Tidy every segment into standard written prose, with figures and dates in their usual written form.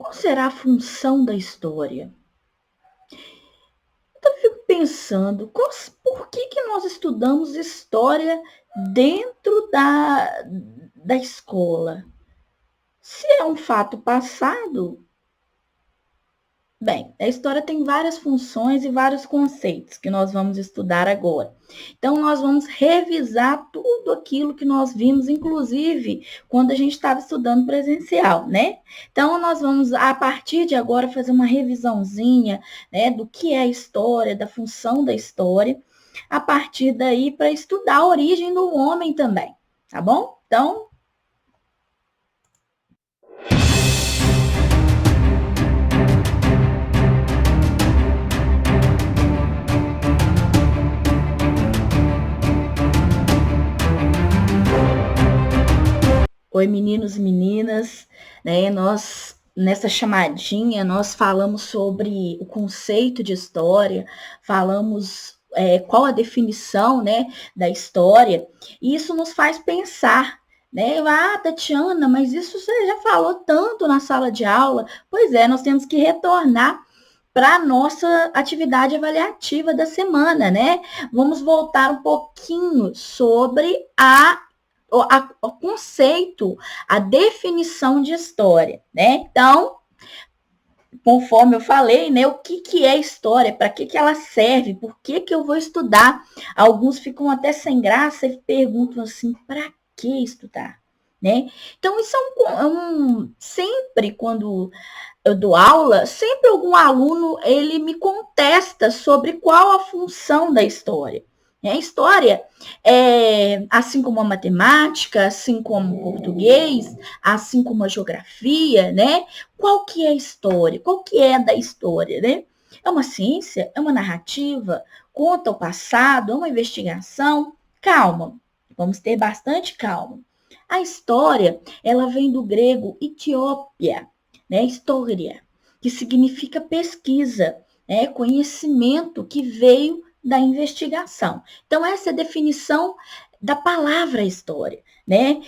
Qual será a função da história? Eu fico pensando, por que nós estudamos história dentro da escola? Se é um fato passado, bem, a história tem várias funções e vários conceitos que nós vamos estudar agora. Então, nós vamos revisar tudo aquilo que nós vimos, inclusive quando a gente estava estudando presencial, né? Então, nós vamos, a partir de agora, fazer uma revisãozinha, né, do que é a história, da função da história, a partir daí, para estudar a origem do homem também, tá bom? Então, oi, meninos e meninas, né? Nós nessa chamadinha nós falamos sobre o conceito de história, falamos qual a definição, né, da história, e isso nos faz pensar, né? Ah, Tatiana, mas isso você já falou tanto na sala de aula. Pois é, nós temos que retornar para a nossa atividade avaliativa da semana, né? Vamos voltar um pouquinho sobre o conceito, a definição de história, né? Então, conforme eu falei, né, o que é história, para que ela serve, por que eu vou estudar? Alguns ficam até sem graça e perguntam assim, para que estudar? Né? Então, isso sempre quando eu dou aula, sempre algum aluno ele me contesta sobre qual a função da história. A história, assim como a matemática, assim como o português, assim como a geografia, né? Qual que é a história? Qual que é da história, né? É uma ciência? É uma narrativa? Conta o passado? É uma investigação? Calma, vamos ter bastante calma. A história, ela vem do grego Etiópia, né? História, que significa pesquisa, né? Conhecimento que veio da investigação. Então, essa é a definição da palavra história, né?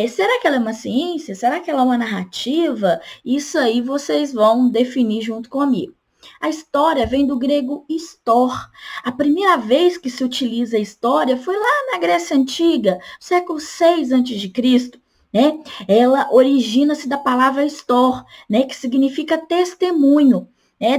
Será que ela é uma ciência? Será que ela é uma narrativa? Isso aí vocês vão definir junto comigo. A história vem do grego histor. A primeira vez que se utiliza a história foi lá na Grécia Antiga, século 6 a.C., né? Ela origina-se da palavra histor, né? Que significa testemunho.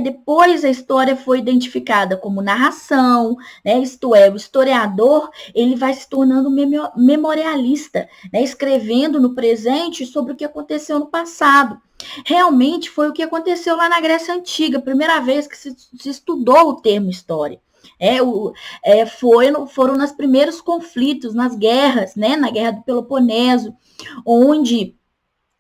Depois a história foi identificada como narração, né? Isto é, o historiador ele vai se tornando memorialista, né? Escrevendo no presente sobre o que aconteceu no passado. Realmente foi o que aconteceu lá na Grécia Antiga, a primeira vez que se estudou o termo história. Foram nos primeiros conflitos, nas guerras, né? Na Guerra do Peloponeso, onde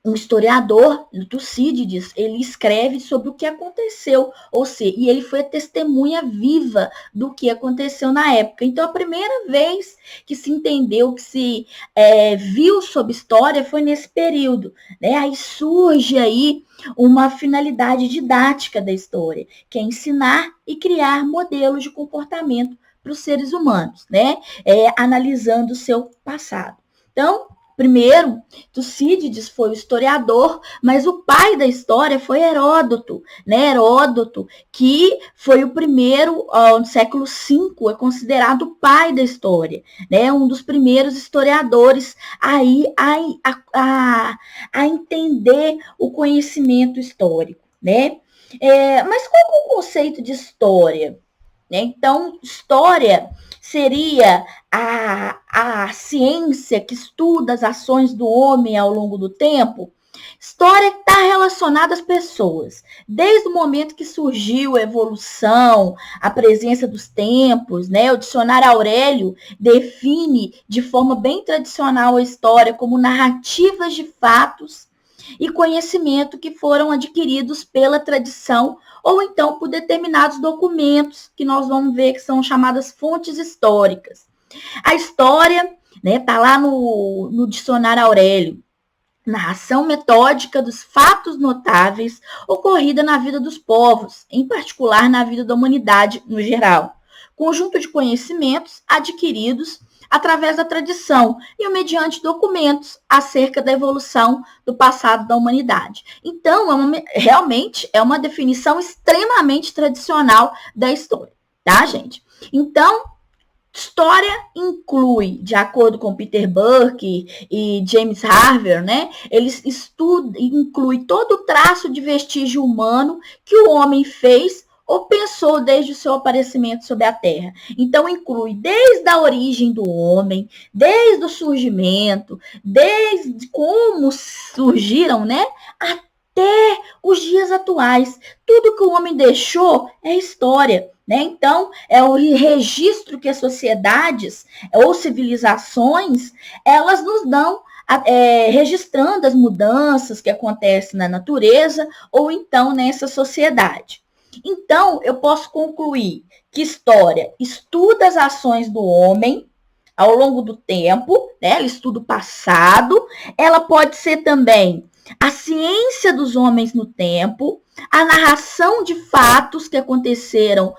um historiador, Tucídides, ele escreve sobre o que aconteceu, ou seja, e ele foi a testemunha viva do que aconteceu na época. Então, a primeira vez que se entendeu, que se viu sobre história foi nesse período, né? Aí surge aí uma finalidade didática da história, que é ensinar e criar modelos de comportamento para os seres humanos, né? Analisando o seu passado. Então, primeiro, Tucídides foi o historiador, mas o pai da história foi Heródoto, né? Heródoto, que foi o primeiro, no século V, é considerado o pai da história, né? Um dos primeiros historiadores aí a entender o conhecimento histórico, né? Mas qual é o conceito de história? Então, história seria a ciência que estuda as ações do homem ao longo do tempo. História está relacionada às pessoas. Desde o momento que surgiu a evolução, a presença dos tempos, né? O dicionário Aurélio define de forma bem tradicional a história como narrativas de fatos e conhecimento que foram adquiridos pela tradição ou então por determinados documentos que nós vamos ver que são chamadas fontes históricas. A história está lá no dicionário Aurélio. Narração metódica dos fatos notáveis ocorrida na vida dos povos, em particular na vida da humanidade no geral. Conjunto de conhecimentos adquiridos através da tradição e mediante documentos acerca da evolução do passado da humanidade. Então, realmente é uma definição extremamente tradicional da história, tá, gente? Então, história inclui, de acordo com Peter Burke e James Harvey, né, eles inclui todo o traço de vestígio humano que o homem fez ou pensou desde o seu aparecimento sobre a Terra. Então, inclui desde a origem do homem, desde o surgimento, desde como surgiram, né, até os dias atuais. Tudo que o homem deixou é história. Né? Então, é o registro que as sociedades ou civilizações, elas nos dão, registrando as mudanças que acontecem na natureza ou então nessa sociedade. Então, eu posso concluir que história estuda as ações do homem ao longo do tempo, né? Ela estuda o passado, ela pode ser também a ciência dos homens no tempo, a narração de fatos que aconteceram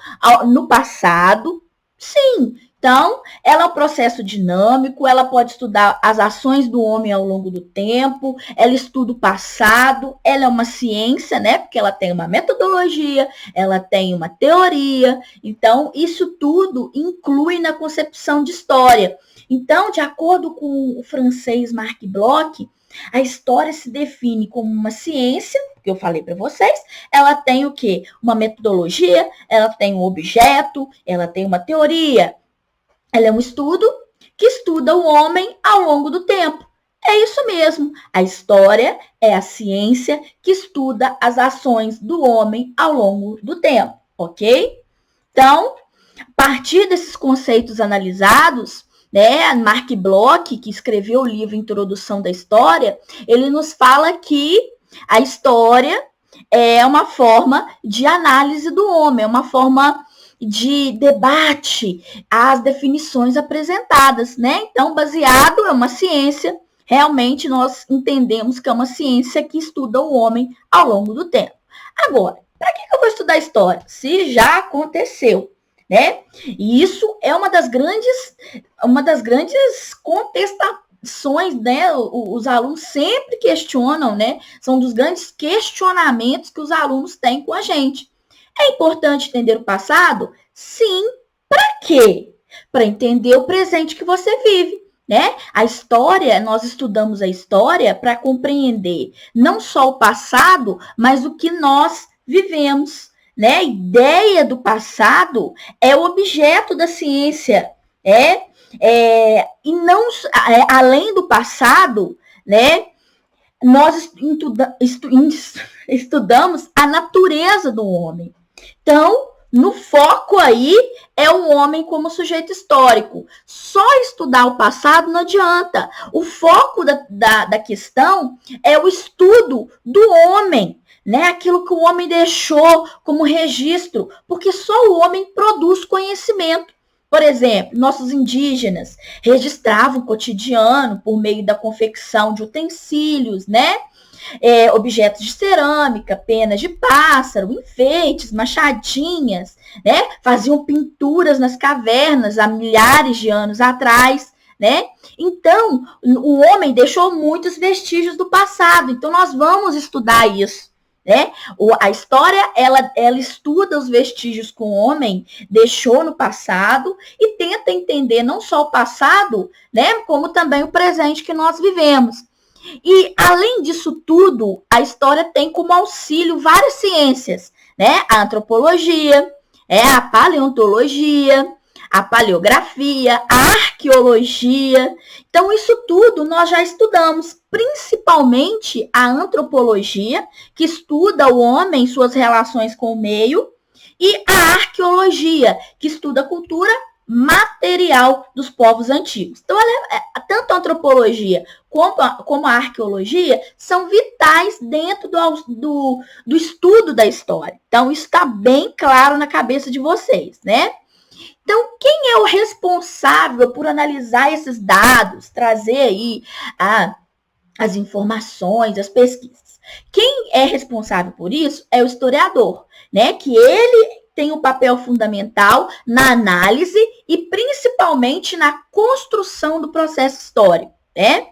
no passado. Sim, então, ela é um processo dinâmico, ela pode estudar as ações do homem ao longo do tempo, ela estuda o passado, ela é uma ciência, né? Porque ela tem uma metodologia, ela tem uma teoria. Então, isso tudo inclui na concepção de história. Então, de acordo com o francês Marc Bloch, a história se define como uma ciência, que eu falei para vocês, ela tem o quê? Uma metodologia, ela tem um objeto, ela tem uma teoria. Ela é um estudo que estuda o homem ao longo do tempo. É isso mesmo. A história é a ciência que estuda as ações do homem ao longo do tempo, ok? Então, a partir desses conceitos analisados, né, Marc Bloch, que escreveu o livro Introdução da História, ele nos fala que a história é uma forma de análise do homem, é uma forma de debate às definições apresentadas, né? Então, baseado é uma ciência, realmente nós entendemos que é uma ciência que estuda o homem ao longo do tempo. Agora, para que eu vou estudar história? Se já aconteceu, né? E isso é uma das grandes contestações, né? Os alunos sempre questionam, né? São dos grandes questionamentos que os alunos têm com a gente. É importante entender o passado? Sim. Para quê? Para entender o presente que você vive, né? A história, nós estudamos a história para compreender não só o passado, mas o que nós vivemos, né? A ideia do passado é o objeto da ciência, e não além do passado, né? Nós estudamos a natureza do homem. Então, no foco aí é o homem como sujeito histórico. Só estudar o passado não adianta. O foco da questão é o estudo do homem, né? Aquilo que o homem deixou como registro, porque só o homem produz conhecimento. Por exemplo, nossos indígenas registravam o cotidiano por meio da confecção de utensílios, né? Objetos de cerâmica, penas de pássaro, enfeites, machadinhas, né? Faziam pinturas nas cavernas há milhares de anos atrás, né? Então, o homem deixou muitos vestígios do passado. Então, nós vamos estudar isso, né? A história, ela estuda os vestígios que o homem deixou no passado e tenta entender não só o passado, né? Como também o presente que nós vivemos. E, além disso tudo, a história tem como auxílio várias ciências, né? A antropologia, a paleontologia, a paleografia, a arqueologia. Então, isso tudo nós já estudamos, principalmente a antropologia, que estuda o homem e suas relações com o meio, e a arqueologia, que estuda a cultura material dos povos antigos. Então, tanto a antropologia como a arqueologia são vitais dentro do estudo da história. Então, isso está bem claro na cabeça de vocês, né? Então, quem é o responsável por analisar esses dados, trazer aí as informações, as pesquisas? Quem é responsável por isso é o historiador, né? Que ele tem um papel fundamental na análise e principalmente na construção do processo histórico, né?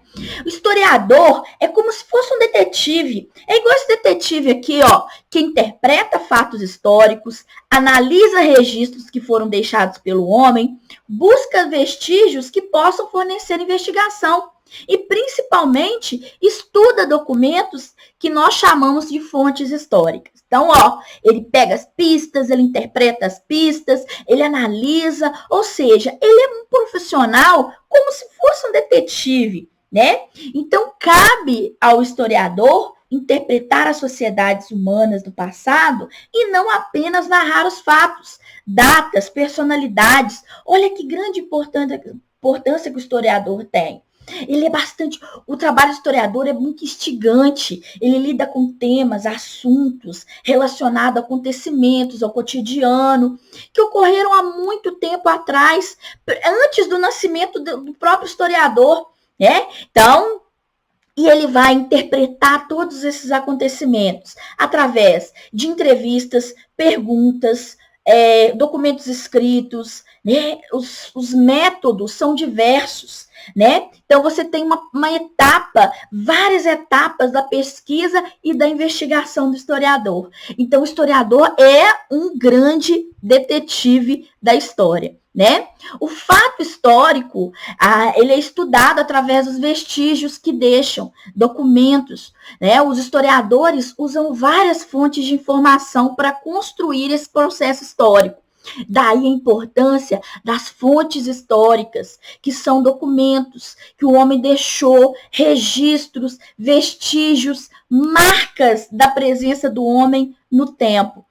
O historiador é como se fosse um detetive. É igual esse detetive aqui, ó, que interpreta fatos históricos, analisa registros que foram deixados pelo homem, busca vestígios que possam fornecer investigação e, principalmente, estuda documentos que nós chamamos de fontes históricas. Então, ó, ele pega as pistas, ele interpreta as pistas, ele analisa, ou seja, ele é um profissional como se fosse um detetive, né? Então, cabe ao historiador interpretar as sociedades humanas do passado e não apenas narrar os fatos, datas, personalidades. Olha que grande importância que o historiador tem. Ele é bastante. O trabalho do historiador é muito instigante. Ele lida com temas, assuntos relacionados a acontecimentos, ao cotidiano, que ocorreram há muito tempo atrás, antes do nascimento do próprio historiador, né? Então, e ele vai interpretar todos esses acontecimentos através de entrevistas, perguntas, documentos escritos, né? Os métodos são diversos, né? Então, você tem uma etapa, várias etapas da pesquisa e da investigação do historiador. Então, o historiador é um grande detetive da história, né? O fato histórico, ele é estudado através dos vestígios que deixam, documentos, né? Os historiadores usam várias fontes de informação para construir esse processo histórico. Daí a importância das fontes históricas, que são documentos que o homem deixou, registros, vestígios, marcas da presença do homem no tempo.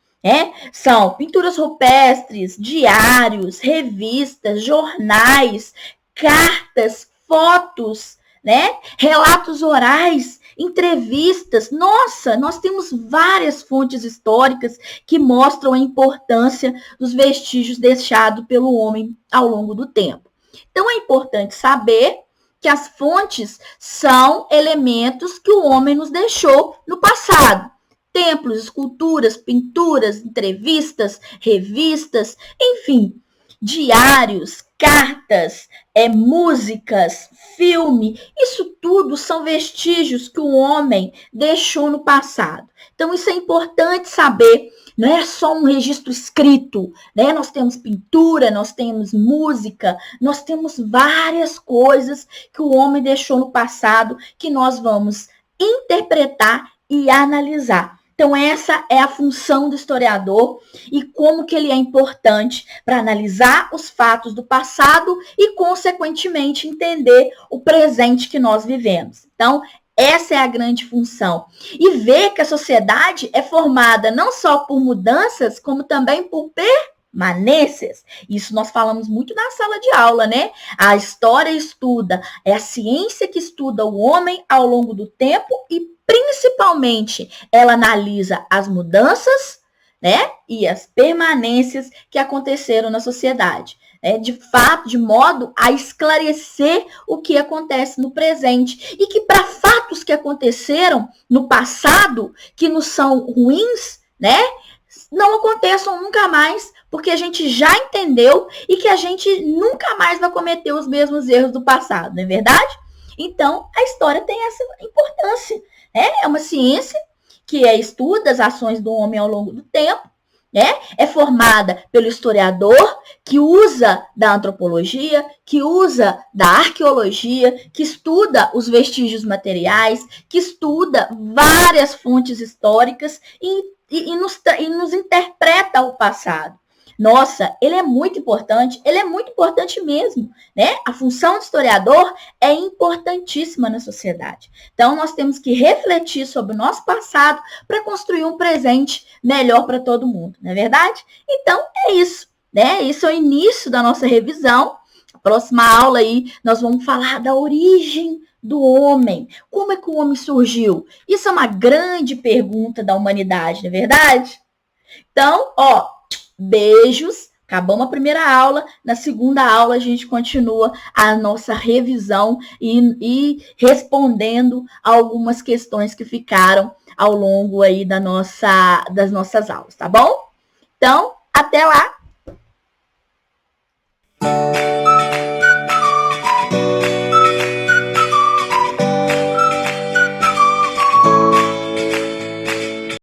São pinturas rupestres, diários, revistas, jornais, cartas, fotos, né? Relatos orais, entrevistas. Nossa, nós temos várias fontes históricas que mostram a importância dos vestígios deixados pelo homem ao longo do tempo. Então, é importante saber que as fontes são elementos que o homem nos deixou no passado. Templos, esculturas, pinturas, entrevistas, revistas, enfim, diários, cartas, músicas, filme, isso tudo são vestígios que o homem deixou no passado. Então, isso é importante saber, não é só um registro escrito, né? Nós temos pintura, nós temos música, nós temos várias coisas que o homem deixou no passado que nós vamos interpretar e analisar. Então, essa é a função do historiador e como que ele é importante para analisar os fatos do passado e, consequentemente, entender o presente que nós vivemos. Então, essa é a grande função. E ver que a sociedade é formada não só por mudanças, como também por permanências. Isso nós falamos muito na sala de aula, né? A história estuda, é a ciência que estuda o homem ao longo do tempo e principalmente, ela analisa as mudanças, né, e as permanências que aconteceram na sociedade, de fato, de modo a esclarecer o que acontece no presente e que para fatos que aconteceram no passado, que nos são ruins, né, não aconteçam nunca mais, porque a gente já entendeu e que a gente nunca mais vai cometer os mesmos erros do passado, não é verdade? Então, a história tem essa importância. É uma ciência que estuda as ações do homem ao longo do tempo, né? É formada pelo historiador, que usa da antropologia, que usa da arqueologia, que estuda os vestígios materiais, que estuda várias fontes históricas e nos interpreta o passado. Nossa, ele é muito importante mesmo, né? A função do historiador é importantíssima na sociedade. Então, nós temos que refletir sobre o nosso passado para construir um presente melhor para todo mundo, não é verdade? Então, é isso, né? Isso é o início da nossa revisão. A próxima aula aí, nós vamos falar da origem do homem. Como é que o homem surgiu? Isso é uma grande pergunta da humanidade, não é verdade? Então, beijos, acabamos a primeira aula, na segunda aula a gente continua a nossa revisão e respondendo algumas questões que ficaram ao longo aí das nossas aulas, tá bom? Então, Até lá!